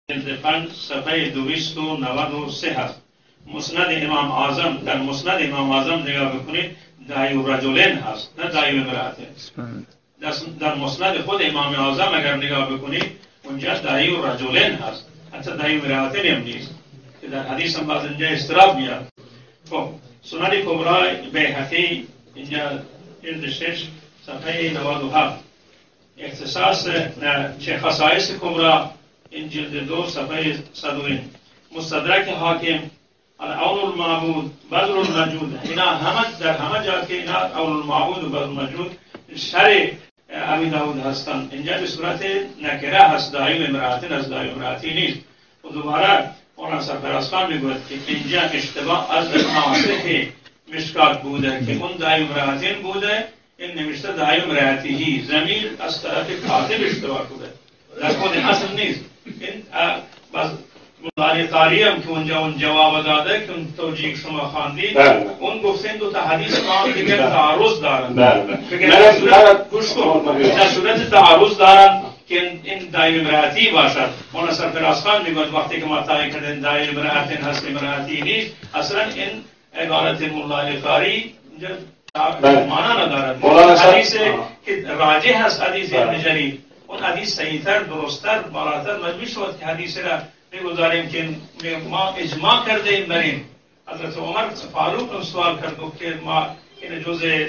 5 صفحه 293 هست. مسند امام اعظم، در مسند امام اعظم نگاه بکنید دعی الرجلین هست، نه دعی امرأتین. در مسند خود امام اعظم اگر نگاه بکنید اونجا دعی الرجلین هست، حتی دعی امرأتین هم نیست که در حدیث هم بعض اینجا استراب میاد. خب سنن کبرای بیهقی اینجا جلد 6 صفحه 97 اختصاص چه خصائص کبرا این جلد 2 صفحه 101 مستدرک حاکم اول المعبود بدر المجود، اینا همه در همه جا که اینا اول المعبود و بدر المجود شرع ابی داود هستند. اینجا به صورت نکره هست، دایم امرأتین از دایم امرأتی نیست. و دوباره مولانا سرفراز خان میگوید که اینجا اشتباه از ناسخ مشکات بوده که اون دایم امرأتین بوده، این نوشته دایم امرأتیهی، ضمیر از طرف کاتب اشتباه بوده، در خود اصل نیست. این بس مولانا قاری هم که اونجا اون جواب داده که اون توجیه شما خواندید اون گفتن دو تا حدیث با هم دیگه تعارض دارن. در صورت تعارض دارن که این دایم امرأتی باشد. مولانا سرفراز خان میگوید وقتی که ما تعیین کردن دایم امرأتین هست امرأتی نیست، اصلا این عبارت مولانا قاری معنا ندارد. حدیث که راجح هست حدیث ابن جریر، اون حدیث صحیح‌تر، درست‌تر، بالاتر مجبور شد که حدیث را می‌گذاریم که ما اجماع کردیم بر این. حضرت عمر فاروق هم سوال کرد که ما این جزء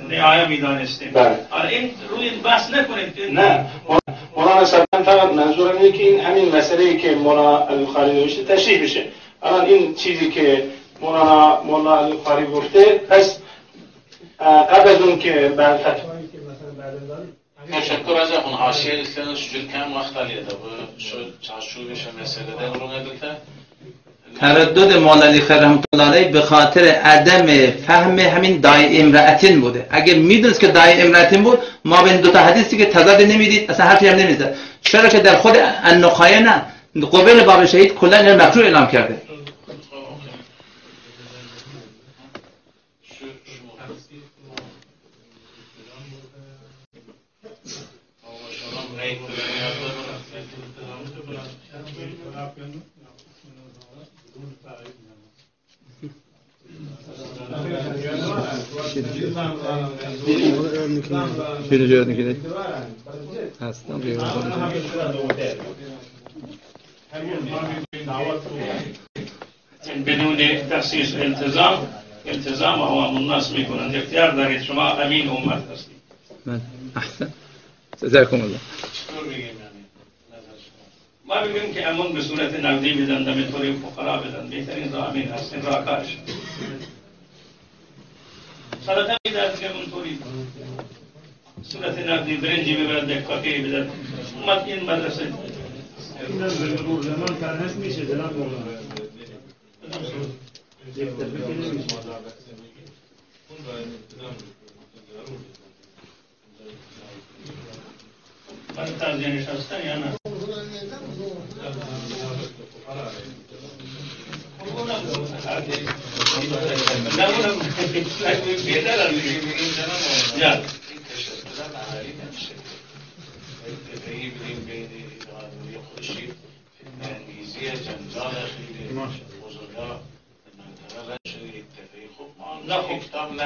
نهایه می‌دانستیم. این روی این بحث نکنید. نه مولانا صاحب فقط منظورم اینه که این همین مسئله‌ای که مولانا البخاری نوشته تشریح بشه. الان این چیزی که مولانا البخاری گفته، پس قبل از اون که بعد تشکر از اون حاشیه اصلاًش جور کم وقت علیه ده شد چاشو بشه مسئله ده برونه دکتر تردد مولانا خیر رحمت الله علیه به خاطر عدم فهم همین دای امرأتین بوده. اگه میدونست که دای امرأتین بود ما بین دو تا حدیثی که تضاد نمیدید اصلا حرفی هم نمیزد. چرا که در خود النخایه نه قبیل باب شهید کلا این مکروه اعلام کرده. شنو جواب میگیره هستم بدون تخصیص التزام عوام الناس میکنند. اختیار دارید، شما امین امت هستید. من احسن جزاکم الله. ما میگیم که امون به صورت نقدی بدن، به طور فقرا بدن، بهترین راه امین هست، این راه کارش صدقه میدهد که اونطوری صورت نقدی برنجی ببرد یک پاکه بدن. این مدرسه این از مرور زمان تنهست میشه جناب مولانا من تازیانش هستن یا نه؟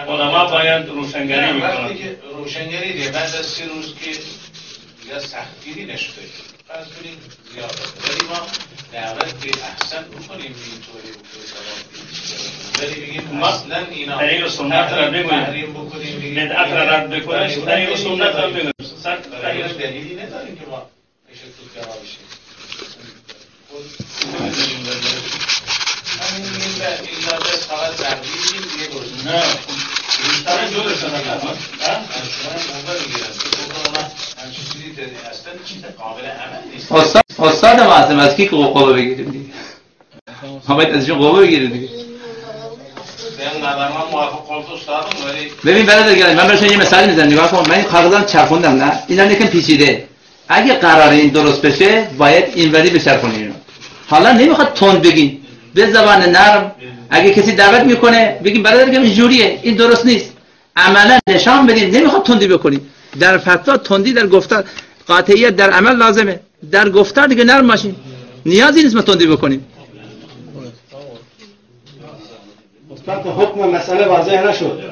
علما باید روشنگری میکنن. وقتی که روشنگری دیگه بعد از 3 روز که دیگه سختگیری نشده فرض کنیم زیاده، ولی ما دعوت به احسن بکنیم اینطوری ولی بگیم اصلا اینا طریق سنت را بگویم، بدعت را رد بکنیم، طریق سنت را بگویم. طریق دلیلی نداریم که ما میشه تو جواب بشیم. همین این بس فقط تقدیریم دیگه گرزیم. نه بیشتر جور شدن شما موقع میگیرم همچه چیزی اصلا چیز قابل عمل نیست. استاد معظم از کی قوه بگیریم دیگه؟ ما باید ازشون قوه بگیریم دیگه. ببین برادر گرامی، من براشون یه مثال میزنم نگاه کن. من این کاغذام چرخوندم، نه اینا یکم پیچیده. اگه قراره این درست بشه باید اینوری بچرخونیم اینو. حالا نمیخواد تند بگین، به زبان نرم. اگه کسی دعوت میکنه بگیم برادر گرامی اینجوریه، این درست نیست، عملا نشان بدیم. نمیخواد تندی بکنیم. در فتوا تندی در گفتار، قاطعیت در عمل لازمه. در گفتار دیگه نرم باشیم. نیازی نیست ما تندی بکنیم. استاد حکم مسئله واضح نشد.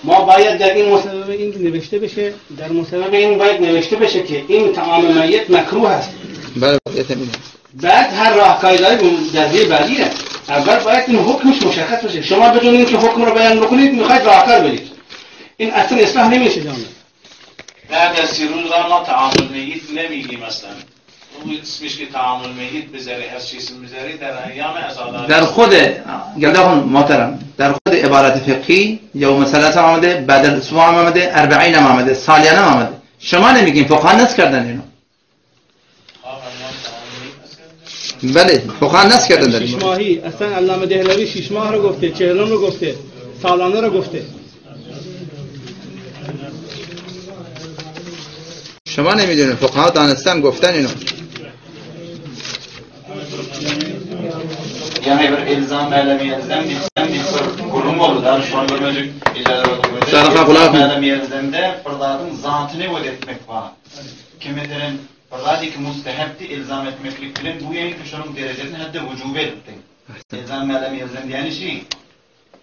ما باید در این مصوبه این نوشته بشه، در مصوبه این باید نوشته بشه که این طعام میت مکروه است. بله بعد هر راهکاری در بعدی است. اول باید این حکمش مشخص بشه. شما بدون اینکه حکم رو بیان بکنید میخواید راهکار بدید. این اصلا اصلاح نمیشه جان. بعد از 3 روز ما تعامل میت نمیگیم اصلا. اون اسمش که تعامل میت بذاری هر چیزی میذاری در ایام عزاداری. در خود گردان محترم در خود عبارت فقهی یوم ثلاثه آمده، بعد الاسبوع آمده، 40 آمده، سالیانه آمده. شما نمیگین، فقها نص کردن اینو. بله فقها نص کردن در 6 ماهی اصلا علامه دهلوی 6 ماه رو گفته، 40 رو گفته، سالانه رو گفته. شما نمیدونید، فقها دانستن گفتن اینو. Yani bir elzam melemiyelzem bir kurum olur. Daha şu an görmeyecek melemiyelzemde fırladın zatını ödetmek var. Kimlerin fırladı ki müstehepti ilzam etmeklik bilen bu yani ki şunun derecesini hatta vücube etti. İlzam melemiyelzem yani şey.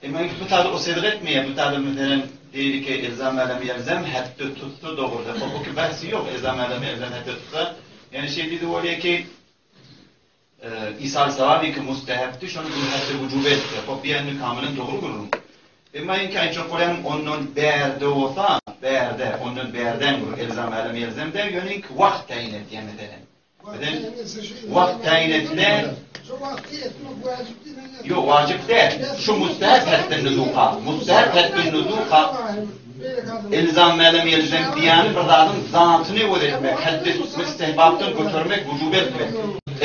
Ama bu tadı o sedr etmeye, bu tadı mesela değil ki ilzam melemiyelzem hatta tuttu doğruda. O ki bahsi yok ilzam melemiyelzem hatta tuttu. Yani şey dedi oraya ki İsal sevabı ki müstehepti, şunu bu hatta vücube etti. O bir yanı kamilen doğru görürüm. Ama en çok Kur'an onun berde olsa, onun berden görür. Elzam alem elzemde yönelik vakt tayin et yani mesela. Vakt tayin etle yok vacip değil. Şu müstehep hatta nuzuka. Müstehep hatta nuzuka elzam alem elzem diyanı bardağın zatını öğretmek, hatta müstehbaptan götürmek, vücube etmek.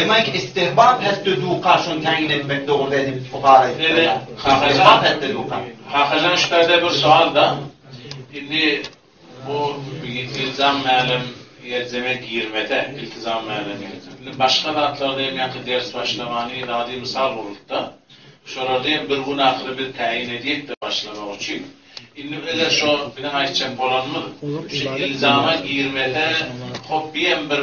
Ama ki istihbab hatta duqa şun tayin etmek doğru dedi fukarayı. İstihbab hatta duqa. Hakikaten şüphede bir sual da. Şimdi bu ilzam me'lem yelzeme girmede, iltizam me'lem yelzem. Başka da atlardayım yakı ders başlamanı iradi misal olup da şoradayım bir gün akırı bir tayin edip de başlamak için. İnni öyle şu bir daha içen bolan mı? İlzama girmede hobbiyen bir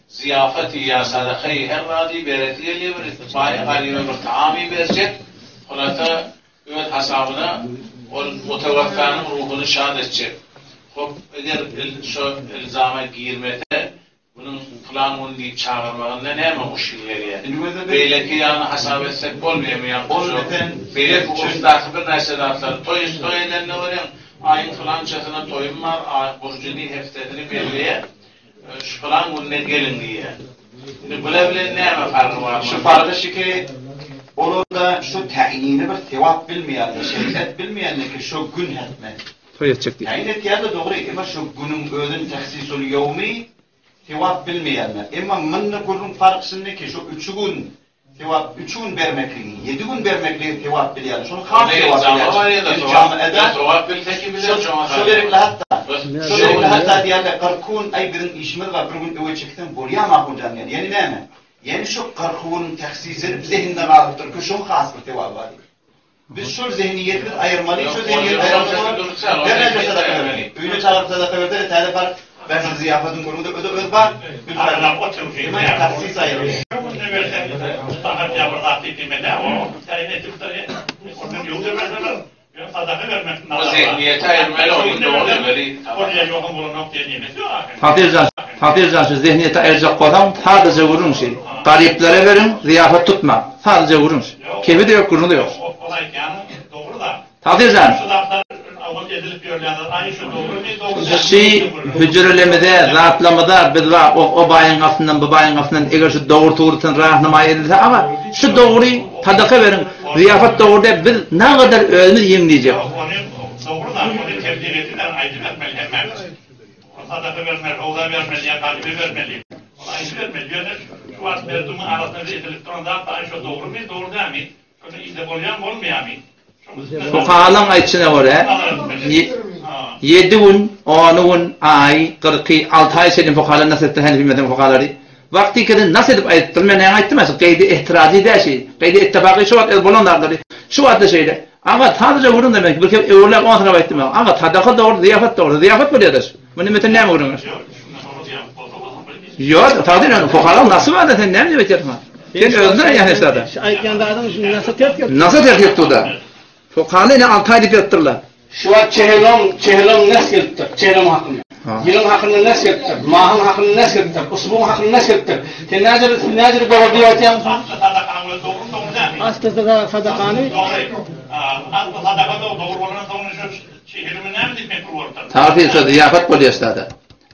ziyafeti ya sadakayı her radi beretiyeli bir ittifai galibe bir taami verecek. Hulata ümmet hasabına o mutevaffanın ruhunu şad edecek. Hop eğer şu ilzama girmede bunun planını deyip çağırmağında ne mi muşilleriye? Beyleki yani hasap etsek olmuyor mu yani? Beylek bu ustası bir neysedatları toy edenle oraya ayın falançasına toyum var, burcunu heftetini belliye şu falan bununla gelin diye. Şimdi bile ne mi farkı var? Şu farkı şu ki onu da şu tayini bir sevap bilmeyen, şeriat bilmeyen ki şu gün etmek. Tayin et ya da doğru ama şu günün özün tahsisul yevmi sevap bilmeyenler. Ama minne kurun farkısını ki şu 3 gün sevap 3 gün vermekliği, 7 gün vermekliği sevap bilen. Şunu khas sevap bilen. Camiada sevap bilteki bilen şu verekle hatta. Şu verekle hatta diyorlar karkun ay birin işmir ve bir gün eve çıktım buraya makul canlı. Yani ne mi? Yani şu karkun tahsisini zihninden alıptır ki şunu khas bir sevap var. Biz şu zihniyetleri ayırmalıyız, şu zihniyetleri ayırmalıyız. Derece sadaka vermeliyiz. Ünlü çağırıp sadaka verdi, tane var. Ben sizi ziyafetin konumda öde var. Lütfen. Hemen tahsis ayırmalıyız. Ne versen, Mustafa Cabir aktifimede o tayin etip de onun yolu verseler, sadaka vermek. O zihniyete ayırmalı, onu doğru demeli. Oraya yokum bunu noktaya diyemez yok. Hafizcan şu zihniyete ayıracak adam sadece vurun şey. Gariplere verin, ziyafet tutma. Sadece vurun. Kebi de yok, kurnu da yok. Olay yani doğru da. Hafizcan. Şu laflar avut edilip görülenler aynı şu doğru mu? Şey hücrelemede, rahatlamada biz var o bayın aslından bu bayın aslından eğer şu doğru tuğrutun rahatlama edilse ama şu doğruyu sadaka verin. Ziyafet doğru da biz ne kadar ölümü yemleyecek. Doğru da onu tebliğ edilen ayrı vermeli hemen. Sadaka vermeli, oğla vermeli, ya kalbi vermeli. Ayrı vermeli. Yani şu an verdiğimin arasında edilip duran da şu doğru mu, doğru değil mi? Şöyle izle bollayan olmuyor mu? Fuqahalar aytishine göre 7 gün, 10 gün, ay, 40, 6 ay senin fuqahalar nasıl ettiğini bilmeden fuqahaları. Vakti kadar nasıl edip ayttırma ne aytmaz? Kaydı ihtirazi de şey, kaydı ittifakı şu at bulanlardır. Şu adı şeyde. Ama sadece vurun demek. Bir kere evler 10 tane ayttım. Ama sadaka doğru, ziyafet doğru. Ziyafet böyle der. Bunu metin ne mi vurunuz? Yok, taqdir fuqaro nasıl adeta ne bitirma. Sen özüne yani sada. Aytganda adam nasıl tepki? Nasıl tepki etti o da? Fuqaro ne 6 ay deb yatırlar. Şu an çehelom nasıl yaptı? Çehelom hakkında. Yılın hakkında nasıl yaptı? Mahın hakkında nasıl yaptı? Usbun hakkında nasıl yaptı? Sen nazır doğru diyeceğim. Aslında sadakani. Tarifçi ziyafat bo'lyapti.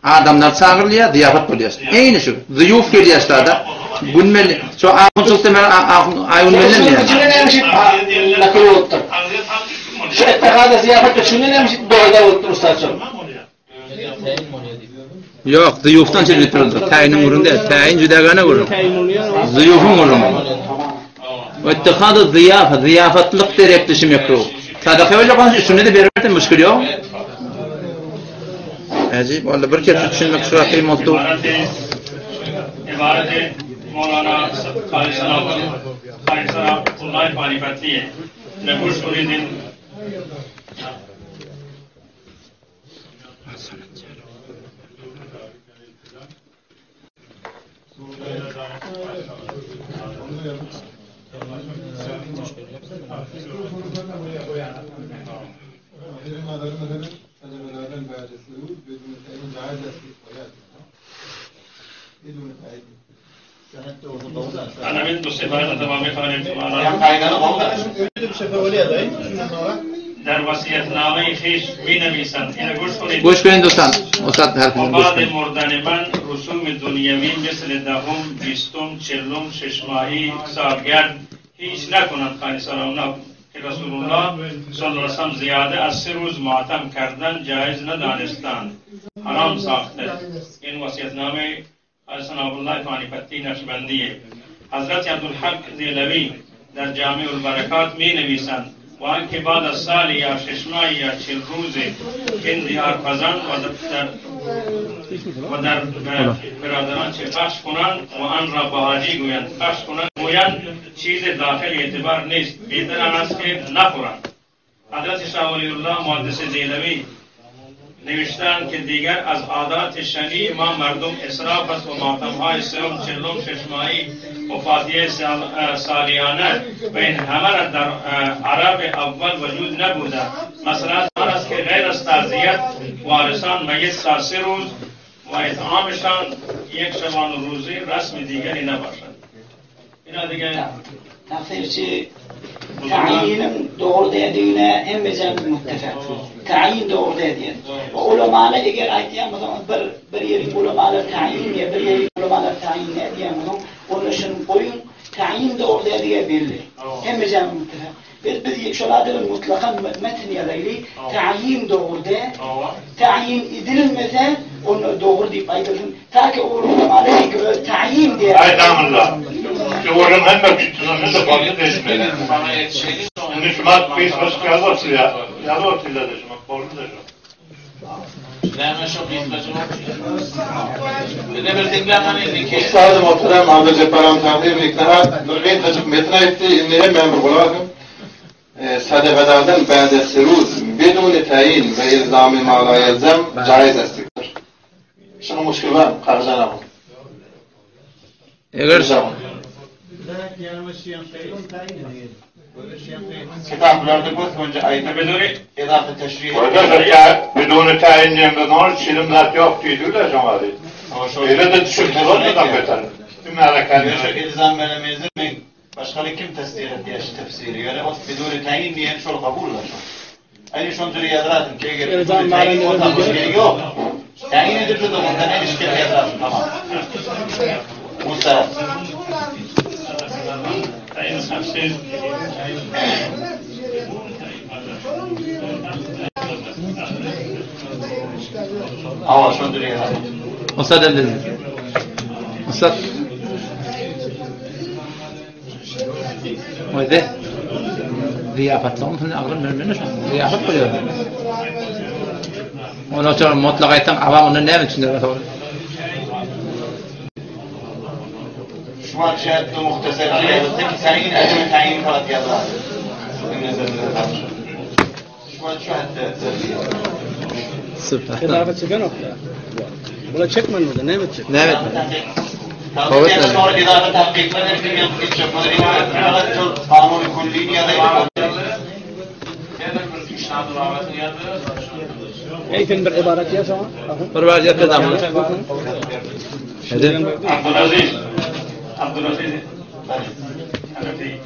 Adamlar çağırılıyor, ziyafat bo'lyapti. Ayni shu. Ziyuf kelyapti da. Bunmel, şu aqılçılıkta men ayunmelem ya. Nakil oldu. Şu ettikada ziyafat şundan neymiş doğruda oldu ustaçım. Yo'q, ziyufdan chiqib turdi. Tayinning o'rnida, tayin judagana o'rin. Ziyufning o'rni. Ittiqodu ziyofatlik deb dishim yo'q. Sadaqa bo'lgan shuni deb berib mushkul yo'q. Ajib, valla bir kez tushunmak shu qiymatu. इबारत मौलाना खालिसनाउल्लाह पानीपती है नकुश मुरीदिन أنا من بصفات تمام خالد در وصیت‌نامه خویش می‌نویسند اینو گوش کنید. گوش کنید دوستان. استاد حرفمون گوش بعد کنید. مردن من رسوم دنیوی مثل دهم، بیستم، چهلم، ششماهی، سالگرد هیچ نکنند خالصانه که رسول الله صلی الله علیه و سلم زیاده از 3 روز ماتم کردن جایز ندانستند. حرام ساخته. این وصیت‌نامه خالصانه پانیپتی نقشبندیه. حضرت عبدالحق دیلوی در جامع البرکات می نویسند و آنکه بعد از سال یا 6 ماه یا 40 روز این دیار پزند و در برادران چه پخش کنند و آن را بهاجی گویند پخش کنند گویند چیز داخل اعتبار نیست بهتر آن است که نخورند. حضرت شاه ولی الله محدث دیلوی نوشتند که دیگر از عادات شنی ما مردم اسراف است و ماتم‌های سوم، چهلم، ششماهی و فاتحه سالیانه و این همه را در عرب اول وجود نبوده. مثلا آن است که غیر از تعزیت وارثان میت تا 3 روز و اطعامشان 1 شبانه روزی رسم دیگری نباشد. اینا دیگه تفسیر تعیین doğru dediğine hemimizin muttefak. Tayin doğru dediğin. Ve ulemalar eğer ayetiyen bir yerin ulemalar tayin ya bir yerin ulemalar tayin ne diyen onun için boyun tayin doğru dediğe belli. Hemimizin muttefak. Biz şolaların mutlakan metin yaraylı tayin doğru de. Tayin edilmese onu doğru deyip aydın. Ta ki o ulemalar gibi tayin diye. Aydanullah. Doğru hemen bütünümüzü de bağlı değişmeyelim. Bana yetişelim. Nüşmat kıyısmış yazısı ya. Yazı otuyla değişmek. Doğru değişmek. Neyme şu kıyısmacı var. Ne bir dinlemen idi ki. Ustad muhterem Ahmet Cepharan tahmin miktarı nurgin tecrüb metna etti. İnnehe memur bulakım. Sadakalardan ba'de siruz بدون تعیین و الزام ما لا یلزم جایز است. شنو مشکل var? Qarşıdan Eğer Kitaplarda önce ayda beduri edafe teşrih. بدون تعیین نمیدونم چیلم نت yok دیدوله شماری. Öyle de düşündüler ne kadar Tüm hareketler. İlzam veremezler mi? Başkaları kim tesir ettiği tefsiri. Yani o beduri tayin diyen şol kabullar. Aynı şun türü yazarım ki eğer beduri tayin olsa müşkili yok. Tayin edip de ondan en işkili yazarım. Tamam. Musa. تعیین تفسیر Ama şun türü yazarım. Ustad dedi. Ustad. Oyde. Ziyafatlarım falan ağır vermemiş. Ziyafat koyuyor. Ona sonra mutlaka aytan avam onu ne için de var. Şu an şahit muhtasar ki tayin edip tayin falan yazar. Şu an şahit Süper. İlave çıkan nokta. Bula çekmen orada, ne çek? Ne evet. Tabii ki sonra idare tahkikler bir yapıp yapmaları inanıyor. Kanun kulli ya da Eyten bir ibaret ya sana. Bir vaziyet kazanma. Abdülaziz. Hanefi.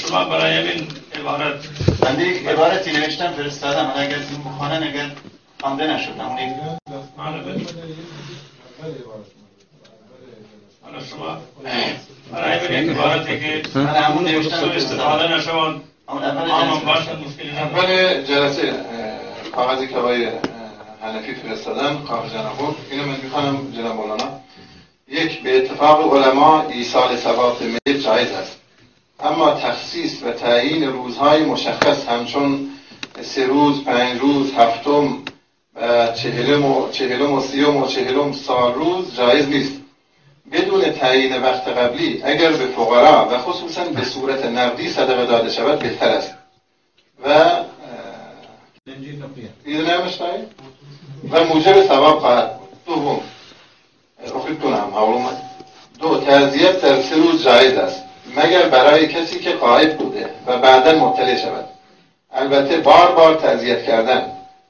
Şuma barayemin ibaret. Ben de ibaret dinlemişten Feristadan bana geldim bu konu ne gel hamden aşırdım ne? Şuma barayemin ibaret ki ben bunu demiştim istifade nşavan. اول جلسه کاغذی که برای حنفی فرستادن کاغذ جناب اینو من میخوام جناب مولانا یک به اتفاق علما ایصال ثواب میت جایز است اما تخصیص و تعیین روزهای مشخص همچون 3 روز 5 روز هفتم و 40 و 30 و 40 سال روز جایز نیست بدون تعیین وقت قبلی اگر به فقرا و خصوصا به صورت نقدی صدقه داده شود بهتر است و و موجب ثواب خواهد دوم اخیب کنم حولومت دو تعزیت در 3 روز جایز است مگر برای کسی که غایب بوده و بعدا مطلع شود البته بار بار تعزیت کردن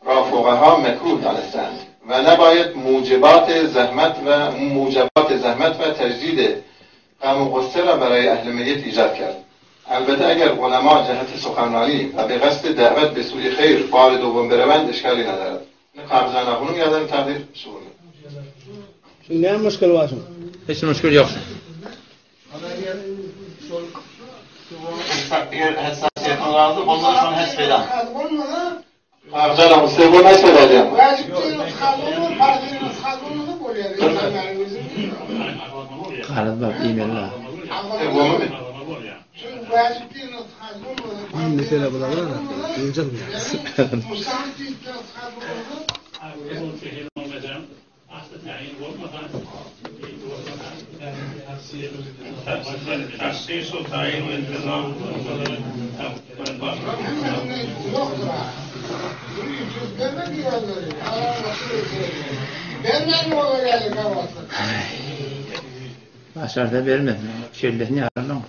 را فقها مکروه دانستند و نباید موجبات زحمت و تجدید غم و غصه را برای اهل میت ایجاد کرد البته اگر علما جهت سخنرانی و به قصد دعوت به سوی خیر بار دوم بروند اشکالی ندارد قبضان اخونم یادم تقدیر شغل نه مشکل واسم هیچ مشکل yok eğer hassasiyetin vardı onları şu an hesbeden قبضان اخون سوم نسبدیم قرض bak e-mail'la سوم mi? mesela bu da var ya. Yiyecek mi? تخصیص و تعیین و انتظام Başarıda vermedim. Şerlerini yararlan.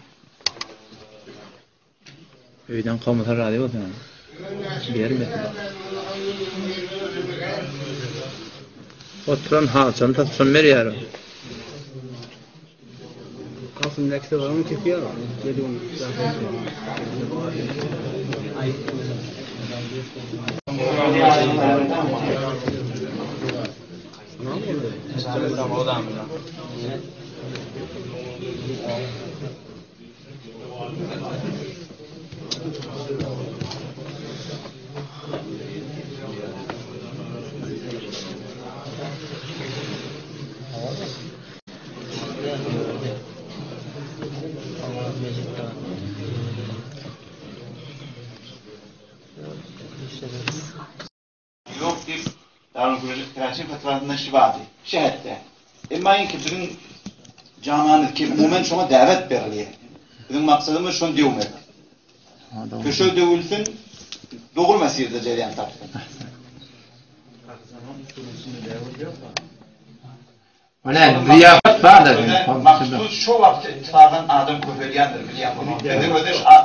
Öyden komutan radyo olsun. Vermedim. Oturan halçanı tatsan veriyorum. Kalsın lekse var mı kefiyor? Geliyorum. yok deyip Darülfünun Kıraç'ın fetvasında şivadı. Şehette. Emayın ki bizim camianın ki umumen şuna davet berliye. Bizim maksadımız şunu diyorlar. Köşe dövülsün, doğru mesirde cereyan tartışın. Öyle ziyafet vardır. Maksud şu vakit ittifakın adam köfeliyandır biliyor bunu.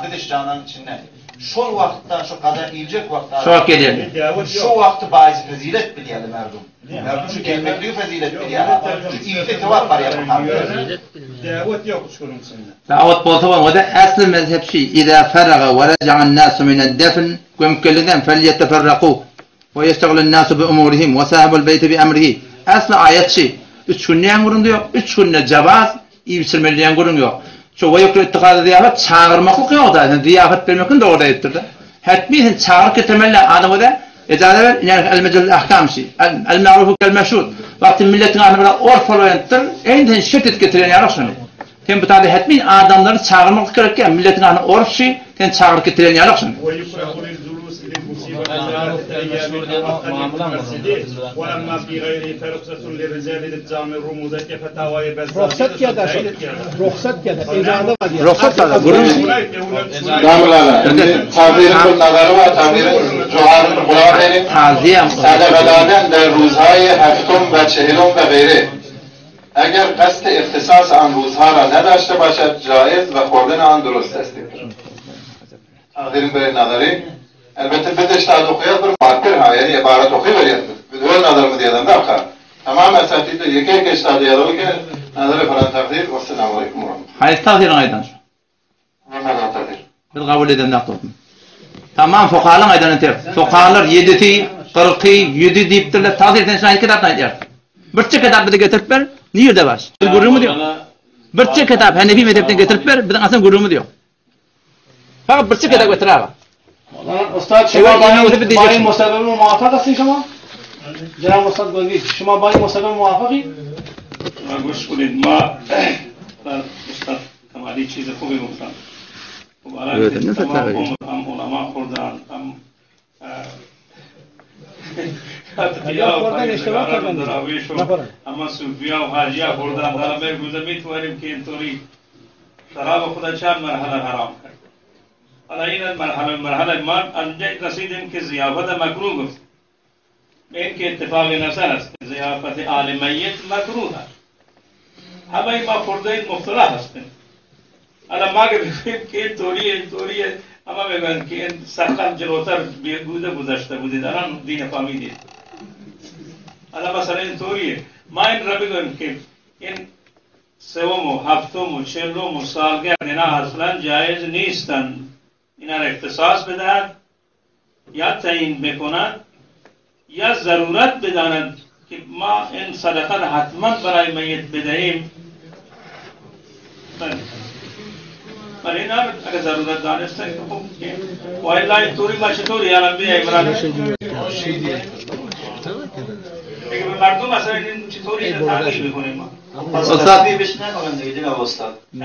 Dedik cananın içinde. Şu vakitte, şu kadar iyice vakitte. Çok geliyor. Şu vakti bazı fazilet biliyordu merdum. Merdum şu gelmekliği fazilet biliyordu. Şu iyice tevap var ya bakalım. Davet yok şunun içinde. Davet bolsa o da asıl mezhep şey. İza feraga ve raca'an nasu mined defn kumkelleden felyeteferraku ve yesteğlun nasu bi umurihim ve sahibul beyti bi emrihi. Aslı ayet şey. 3 günlüğün gurun diyor. 3 günlüğü cevaz, iyimsermeliğin gurun yok. Çoğu yok ittikada ziyafet çağırmaklık yok da. Ziyafet vermekin de orada ettirdi. Hetmiyin çağır getirmeli adamı da. İcade ver, yani el-mecel ahkam şey. El-ma'rufu kel-meşhud. Vakti milletin ahnemine orf olayanttır. Eyniden şiddet getiren yarak şunu. Ten bu tabi hetmiyin adamları çağırmaklık gerekken milletin ahnemine orf şey. Ten çağır getiren yarak şunu. ولما في غيره فرخصة للرجال للجامع الرموزة كفتاوى بس رخصت کرده رخصت کرده اجازه بدید رخصت داده لا لا لا تعبیر کل نظر و تعبیر جوهر قرآن داریم تعظیم صدقه دادن در روزهای هفتم و چهلم و غیره اگر قصد اختصاص آن روزها را نداشته باشد جایز و خوردن آن درست است. تعبیر برای نظری البته بدش تا دقیقه بر معطر ها یعنی عبارت اوخی برید بدون نظر مدیدن داخل تمام اساتید یک یک اشتاد دیالوگی که نظر فران تقدیر و السلام علیکم و رحمت hayır tağdir aydan الله تقدیر biz kabul eden naktotum tamam fuqahalar aydan enter fuqahalar 7 40 7 deyiptirler tağdir eden şahit kitap aytıyor birçi kitap bize getirip ver nerede var biz gurumu diyor birçi kitap Hanefi mezhebten getirip ver bizden aslan gurumu diyor fakat birçi kitap getirer استاد شما با این مسبب موافق هستین شما؟ جناب استاد گنگی شما با این مسبب موافقی؟ گوش کنید ما استاد کمالی چیز خوبی گفتن خب الان تمام هم علما خوردن هم خوردن اشتباه کردن اما صوفیا و حاجیا خوردن حالا بگوزه میتوانیم که اینطوری شراب خدا چند مرحله حرام کرد حالا این مرحله ما انجا رسیدیم که ضیافت مکروه گفت این که اتفاق نظر است ضیافت آل میت مکروه است همه ما خورده مختلف هستیم حالا ما که بگیم که این طوریه اما بگن که این سرقم جلوتر بیگوده گذشته بودید الان دین فهمیدید حالا مثلا این طوریه ما این را بگویم که این سوم و هفتم و چهلم و سالگرد اینا اصلا جایز نیستند اینا را اختصاص بدهد یا تعیین بکند یا ضرورت بداند که ما این صدقه را حتما برای میت بدهیم برای اینا اگر ضرورت دانستن که خوب و الا این طوری باشه طوری الان بیایی برای اگر به مردم اصلا این چطوری تغییر بکنیم ما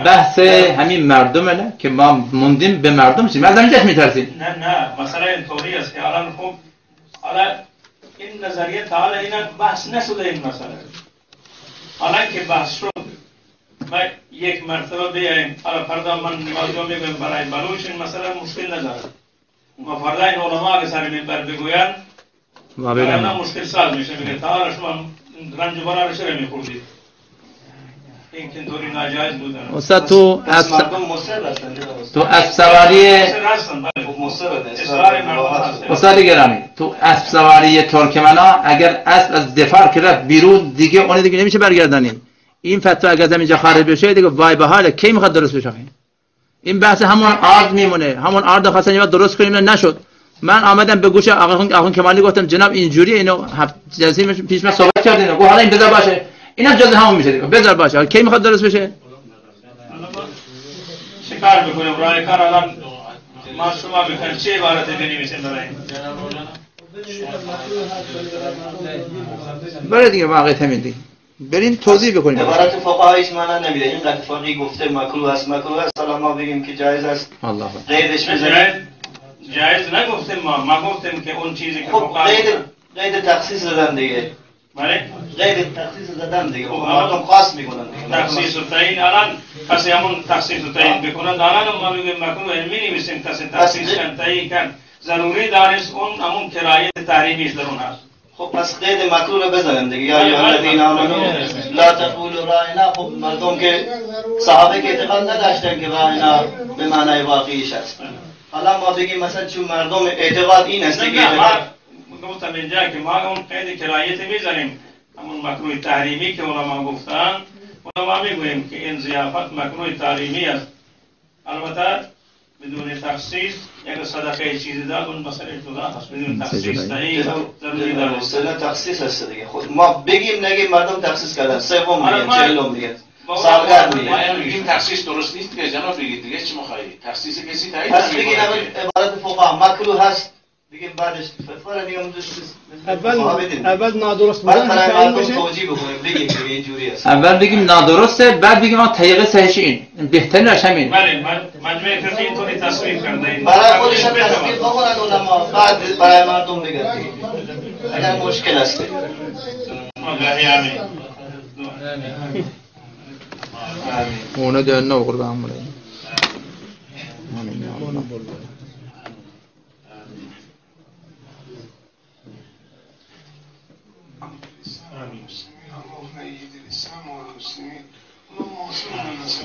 بحث همین مردمه نه که ما موندیم به مردم چیم از همینجاش میترسیم نه مثلا این طوری است که الان خوب الان این نظریه تعالی اینا بحث نشده این مسئله الان که بحث شد ما یک مرتبه بیاییم الان فردا من موضوع میگم برای بلوچ این مسئله مشکل نداره ما فردا این علما که سر منبر بگویند الان مشکل ساز میشه میگه تعالی شما رنج برا رو چرا میخوردید این که طوری ناجایز بودن استاد تو اسب سواری استاد گرامی تو اسب سواری ترکمنا اگر اسب از دفاع که رفت بیرون دیگه اون دیگه نمیشه برگردانیم این فتوا اگر اینجا خارج بشه دیگه وای به حال کی میخواد درست بشه این بحث همون عرض میمونه همون عرض خواستن یه درست کنیم نشد من آمدم به گوش آقا کمالی گفتم جناب اینجوری اینو جلسه پیش من صحبت کردین گفت حالا این بذار باشه اینا جز همون میشه دیگه بذار باشه کی میخواد درست بشه چیکار بکنیم برای کار الان ما شما بخیر چه عبارت بنویسیم برای دیگه واقعا همین دیگه بریم توضیح بکنیم عبارت فقهایش معنا نمیده این قد فقهی گفته مکروه است حالا ما بگیم که جایز است الله قیدش بزنیم جایز نگفتیم ما گفتیم که اون چیزی که خب قید تخصیص دادن دیگه بله قید تخصیص دادن دیگه مردم خاص میکنن تخصیص و تعیین الان کسی همون تخصیص و تعیین بکنند الان ما میگیم مکروه علمی نویسیم کسی تخصیص کن تعیین کن ضروری دانست اون همون کرایه تحریمیش در اون هست خب پس قید مکروه رو بزنن دیگه یا ایها الذین آمنوا لا تقولوا راینا خب مردم که صحابه که اعتقاد نداشتن که راینا به معنای واقعیش است حالا ما بگیم مثلا چون مردم اعتقاد این است که گفتم اینجا که ما اون قید کرایت میزنیم همون مکروه تحریمی که علما گفتن علما میگوییم که این ضیافت مکروه تحریمی است البته بدون تخصیص یک صدقه چیزی داد اون مسئله جدا هست بدون تخصیص تعیین ضروری داره تخصیص هست دیگه خود ما بگیم نگیم مردم تخصیص کردن سوم میگن چهلم میگن سالگرد میگن ما این تخصیص درست نیست که جناب بگید دیگه چی می‌خواید تخصیص کسی تعیین پس بگین عبارت فقها مکروه هست دیگه بعدش فتوا دیگه اول نادرست بعد بودن برای تعیین مردم بشه. توجیه بکنیم بگیم که اینجوری است. اول بگیم نادرسته، بعد بگیم آن طریق صحیحش این بهترین روش همین. بله مجموعه فقهی اینطوری تصویر کرده. برای خودش هم تصویر بکنن علما، بعد برای مردم بگن دیگه. اگر مشکل است. الله آمین. اونا دارن نه قربان مولا. آمین. اللهم ايد الاسلام والمسلمين اللهم انصرنا نصر